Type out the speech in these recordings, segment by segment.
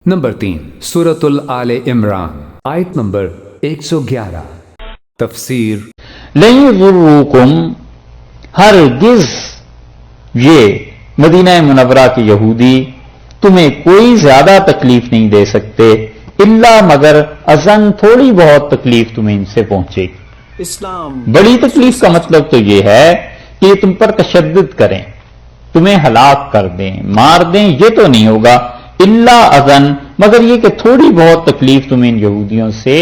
Number 3 سورۃ آل عمران آیت number 111 تفسیر لن یضروکم، ہرگز یہ مدینہ منورہ کے یہودی تمہیں کوئی زیادہ تکلیف نہیں دے سکتے الا مگر اذن، تھوڑی بہت تکلیف تمہیں ان سے پہنچے گی۔ بڑی تکلیف کا مطلب تو یہ ہے کہ یہ تم پر تشدد کریں، تمہیں ہلاک کر دیں، مار دیں، یہ تو نہیں ہوگا۔ الا اذن، مگر یہ کہ تھوڑی بہت تکلیف تمہیں ان یہودیوں سے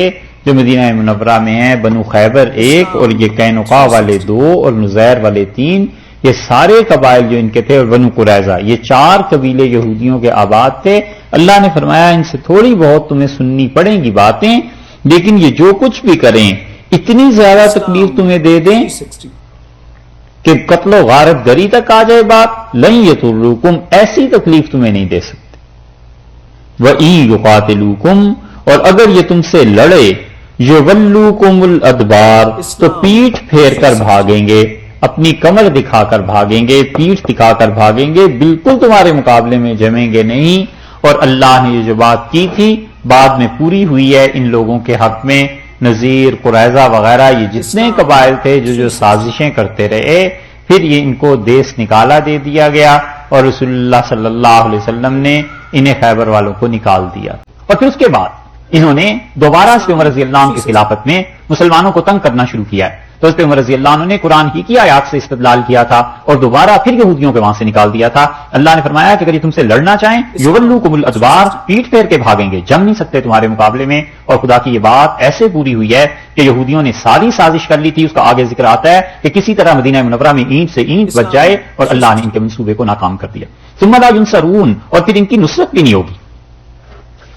جو مدینہ منورہ میں ہیں، بنو خیبر 1 اور یہ قینقاع والے 2 اور نذیر والے 3، یہ سارے قبائل جو ان کے تھے، اور بنو قریظہ، یہ 4 قبیلے یہودیوں کے آباد تھے۔ اللہ نے فرمایا ان سے تھوڑی بہت تمہیں سننی پڑیں گی باتیں، لیکن یہ جو کچھ بھی کریں اتنی زیادہ تکلیف تمہیں دے دیں کہ قتل و غارت گری تک آ جائے بات، لن یضروکم، ایسی تکلیف تمہیں نہیں دے سکتے۔ وَإِن يُقَاتِلُوكُمْ، اور اگر یہ تم سے لڑے، يُوَلُّوكُمُ الْأَدْبَارَ، تو پیٹھ پھیر کر بھاگیں گے، اپنی کمر دکھا کر بھاگیں گے، پیٹھ دکھا کر بھاگیں گے، بالکل تمہارے مقابلے میں جمیں گے نہیں۔ اور اللہ نے یہ جو بات کی تھی بعد میں پوری ہوئی ہے ان لوگوں کے حق میں۔ نذیر، قریظہ وغیرہ یہ جتنے قبائل تھے جو سازشیں کرتے رہے، پھر یہ ان کو دیس نکالا دے دیا گیا، اور رسول اللہ صلی اللہ علیہ وسلم نے انہیں خیبر والوں کو نکال دیا۔ اور پھر اس کے بعد انہوں نے دوبارہ حضرت عمر رضی اللہ عنہ کی خلافت میں مسلمانوں کو تنگ کرنا شروع کیا ہے، تو حضرت عمر رضی اللہ عنہ نے قرآن کی آیات سے استدلال کیا تھا اور دوبارہ پھر یہودیوں کے وہاں سے نکال دیا تھا۔ اللہ نے فرمایا کہ اگر یہ تم سے لڑنا چاہیں، یولوکم الادبار، پیٹ پھیر کے بھاگیں گے، جم نہیں سکتے تمہارے مقابلے میں۔ اور خدا کی یہ بات ایسے پوری ہوئی ہے کہ یہودیوں نے ساری سازش کر لی تھی، اس کا آگے ذکر آتا ہے کہ کسی طرح مدینہ منورہ میں اینٹ سے اینٹ بچ جائے، اور اللہ نے ان کے منصوبے کو ناکام کر دیا۔ ثم لا ینصرون، اور پھر ان کی نصرت بھی نہیں ہوگی،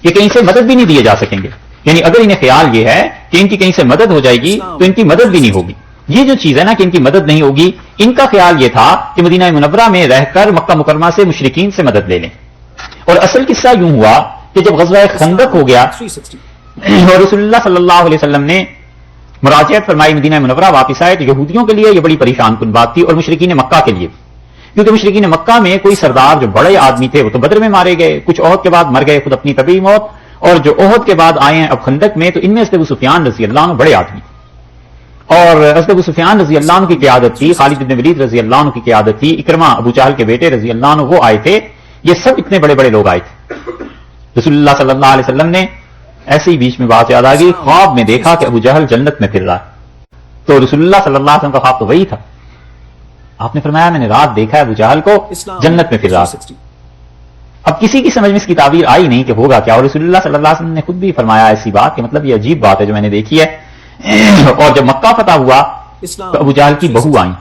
یہ کہیں سے مدد بھی نہیں دیے جا سکیں گے۔ یعنی اگر انہیں خیال یہ ہے کہ ان کی کہیں سے مدد ہو جائے گی تو ان کی مدد بھی نہیں ہوگی۔ یہ جو چیز ہے نا کہ ان کی مدد نہیں ہوگی، ان کا خیال یہ تھا کہ مدینہ منورہ میں رہ کر مکہ مکرمہ سے مشرکین سے مدد لے لیں۔ اور اصل قصہ یوں ہوا کہ جب غزوہ خندق ہو گیا اور رسول اللہ صلی اللہ علیہ وسلم نے مراجعت فرمائی، مدینہ منورہ واپس آئے، تو یہودیوں کے لیے یہ بڑی پریشان کن بات تھی، اور مشرکین مکہ کے لیے، کیونکہ مشرکین مکہ میں کوئی سردار جو بڑے آدمی تھے وہ تو بدر میں مارے گئے، کچھ عہد کے بعد مر گئے خود اپنی طبیعی موت، اور جو عہد کے بعد آئے ہیں اب خندق میں، تو ان میں حضرت ابو سفیان رضی اللہ عنہ بڑے آدمی، اور حضرت ابو سفیان رضی اللہ عنہ کی قیادت تھی، خالد بن ولید رضی اللہ عنہ کی قیادت تھی، اکرمہ ابو جہل کے بیٹے رضی اللہ عنہ وہ آئے تھے، یہ سب اتنے بڑے بڑے لوگ آئے تھے۔ رسول اللہ صلی اللہ علیہ وسلم نے ایسے ہی بیچ میں بات یاد آ گئی، خواب میں دیکھا کہ ابو جہل جنت میں پھر رہا ہے، تو رسول اللہ صلی اللہ علیہ وسلم کا خواب تو وہی تھا۔ آپ نے فرمایا میں نے رات دیکھا ہے ابو جہل کو جنت میں پھر رہا۔ اب کسی کی سمجھ میں اس کی تعبیر آئی نہیں کہ ہوگا کیا، اور رسول اللہ صلی اللہ علیہ وسلم نے خود بھی فرمایا ایسی بات کہ مطلب یہ عجیب بات ہے جو میں نے دیکھی ہے۔ اور جب مکہ فتح ہوا تو ابو جہل کی بہو آئیں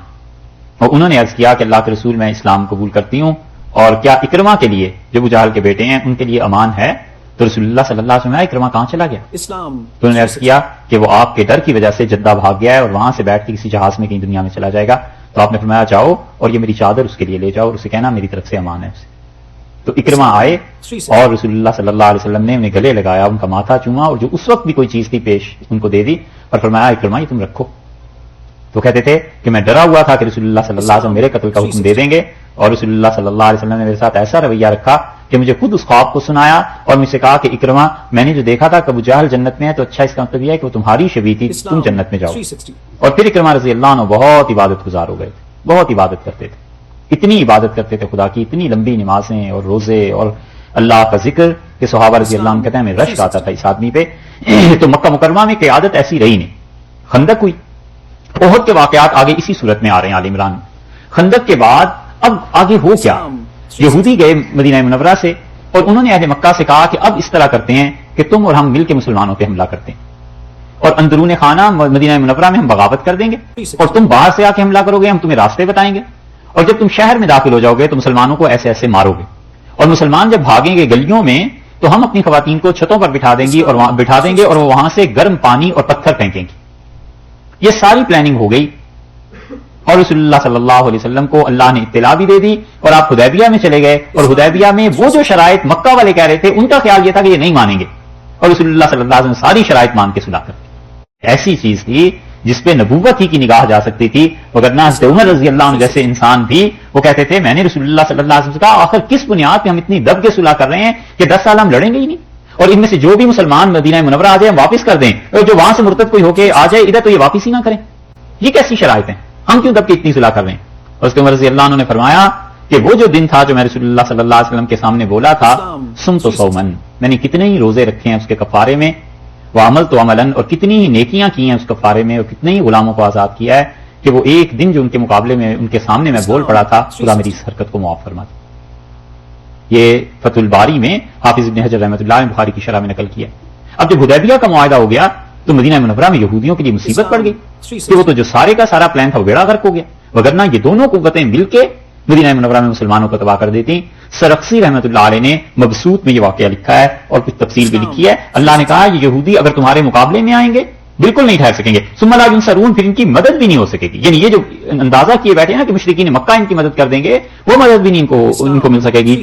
اور انہوں نے عرض کیا کہ اللہ کے رسول میں اسلام قبول کرتی ہوں، اور کیا اکرمہ کے لیے جو ابو جہل کے بیٹے ہیں ان کے لیے امان ہے؟ تو رسول اللہ صلی اللہ علیہ وسلم اکرمہ کہاں چلا گیا؟ تو انہوں نے عرض کیا کہ وہ آپ کے ڈر کی وجہ سے جدہ بھاگ گیا ہے اور وہاں سے بیٹھ کے کسی جہاز میں کہیں دنیا میں چلا جائے گا۔ تو آپ نے فرمایا جاؤ اور یہ میری چادر اس کے لیے لے جاؤ اور اسے کہنا میری طرف سے امان ہے اسے۔ تو اکرمہ آئے اور رسول اللہ صلی اللہ علیہ وسلم نے انہیں گلے لگایا، ان کا ماتھا چوما، اور جو اس وقت بھی کوئی چیز تھی پیش ان کو دے دی، اور فرمایا اکرمہ یہ تم رکھو۔ تو کہتے تھے کہ میں ڈرا ہوا تھا کہ رسول اللہ صلی اللہ علیہ وسلم میرے قتل کا حکم دے دیں گے، اور رسول اللہ صلی اللہ علیہ وسلم نے میرے ساتھ ایسا رویہ رکھا کہ مجھے خود اس خواب کو سنایا اور مجھ سے کہا کہ اکرمہ میں نے جو دیکھا تھا کہ ابو جہل جنت میں ہے، تو اچھا اس کا مطلب یہ ہے کہ وہ تمہاری شبیہ تھی، تم جنت میں جاؤ۔ اور پھر اکرمہ رضی اللہ عنہ بہت عبادت گزار ہو گئے تھے، بہت عبادت کرتے تھے، اتنی عبادت کرتے تھے خدا کی، اتنی لمبی نمازیں اور روزے اور اللہ کا ذکر کہ صحابہ رضی اللہ عنہ کہتے ہیں میں رشک آتا تھا اس آدمی پہ۔ تو مکہ مکرمہ میں قیادت ایسی رہی نہیں، خندق ہوئی، احد کے واقعات آگے اسی صورت میں آ رہے ہیں آل عمران میں۔ خندق کے بعد اب آگے ہو کیا، یہودی گئے مدینہ منورہ سے اور انہوں نے اہل مکہ سے کہا کہ اب اس طرح کرتے ہیں کہ تم اور ہم مل کے مسلمانوں پہ حملہ کرتے ہیں، اور اندرون خانہ مدینہ منورہ میں ہم بغاوت کر دیں گے، اور تم باہر سے آ کے حملہ کرو گے، ہم تمہیں راستے بتائیں گے، اور جب تم شہر میں داخل ہو جاؤ گے تو مسلمانوں کو ایسے ایسے مارو گے، اور مسلمان جب بھاگیں گے گلیوں میں تو ہم اپنی خواتین کو چھتوں پر بٹھا دیں گے اور وہ وہاں سے گرم پانی اور پتھر پھینکیں گے۔ یہ ساری پلاننگ ہو گئی، اور رسول اللہ صلی اللہ علیہ وسلم کو اللہ نے اطلاع بھی دے دی، اور آپ حدیبیہ میں چلے گئے، اور حدیبیہ میں وہ جو شرائط مکہ والے کہہ رہے تھے ان کا خیال یہ تھا کہ یہ نہیں مانیں گے، اور رسول اللہ صلی اللہ علیہ وسلم ساری شرائط مان کے صلح کر دی۔ ایسی چیز تھی جس پہ نبوت ہی کی نگاہ جا سکتی تھی، وگرنہ حضرت عمر رضی اللہ عنہ جیسے انسان بھی وہ کہتے تھے میں نے رسول اللہ صلی اللہ علیہ وسلم سے کہا آخر کس بنیاد پہ ہم اتنی دب کے صلح کر رہے ہیں کہ 10 سال ہم لڑیں گے ہی نہیں، اور ان میں سے جو بھی مسلمان مدینہ منورہ آ جائے ہم واپس کر دیں، اور جو وہاں سے مرتد کوئی ہو کے آ جائے ادھر تو یہ واپس ہی نہ کریں، یہ کیسی شرائط ہیں، ہم کیوں دب کے اتنی صلح کر رہے ہیں؟ اور اس کے عمر رضی اللہ عنہ نے فرمایا کہ وہ جو دن تھا جو میں رسول اللہ صلی اللہ علیہ وسلم کے سامنے بولا تھا سم تو سومن، میں نے کتنے ہی روزے رکھے ہیں اس کے کفارے میں، وہ عمل تو عملاً، اور کتنی ہی نیکیاں کی ہیں اس کفارے میں، اور کتنے ہی غلاموں کو آزاد کیا ہے کہ وہ ایک دن جو ان کے مقابلے میں ان کے سامنے میں بول پڑا تھا خدا میری اس حرکت کو معاف فرما دے۔ یہ فتح الباری میں حافظ ابن حجر رحمۃ اللہ نے بخاری کی شرح میں نقل کیا۔ اب جب حدیبیہ کا معاہدہ ہو گیا تو مدینہ منورہ میں یہودیوں کے لیے مصیبت پڑ گئی کہ وہ تو جو سارے کا سارا پلان تھا وہ بیڑا غرق ہو گیا، وگرنہ یہ دونوں قوتیں مل کے مدینہ منورہ میں مسلمانوں کو تباہ کر دیتی۔ سرخسی رحمۃ اللہ علیہ نے مبسوط میں یہ واقعہ لکھا ہے اور کچھ تفصیل بھی لکھی ہے۔ اللہ نے کہا یہ یہودی اگر تمہارے مقابلے میں آئیں گے بالکل نہیں ٹھہر سکیں گے، ثم لا ینصرون، پھر ان کی مدد بھی نہیں ہو سکے گی، یعنی یہ جو اندازہ کیے بیٹھے ہیں نا کہ مشرکین مکہ ان کی مدد کر دیں گے وہ مدد بھی نہیں ان کو مل سکے گی۔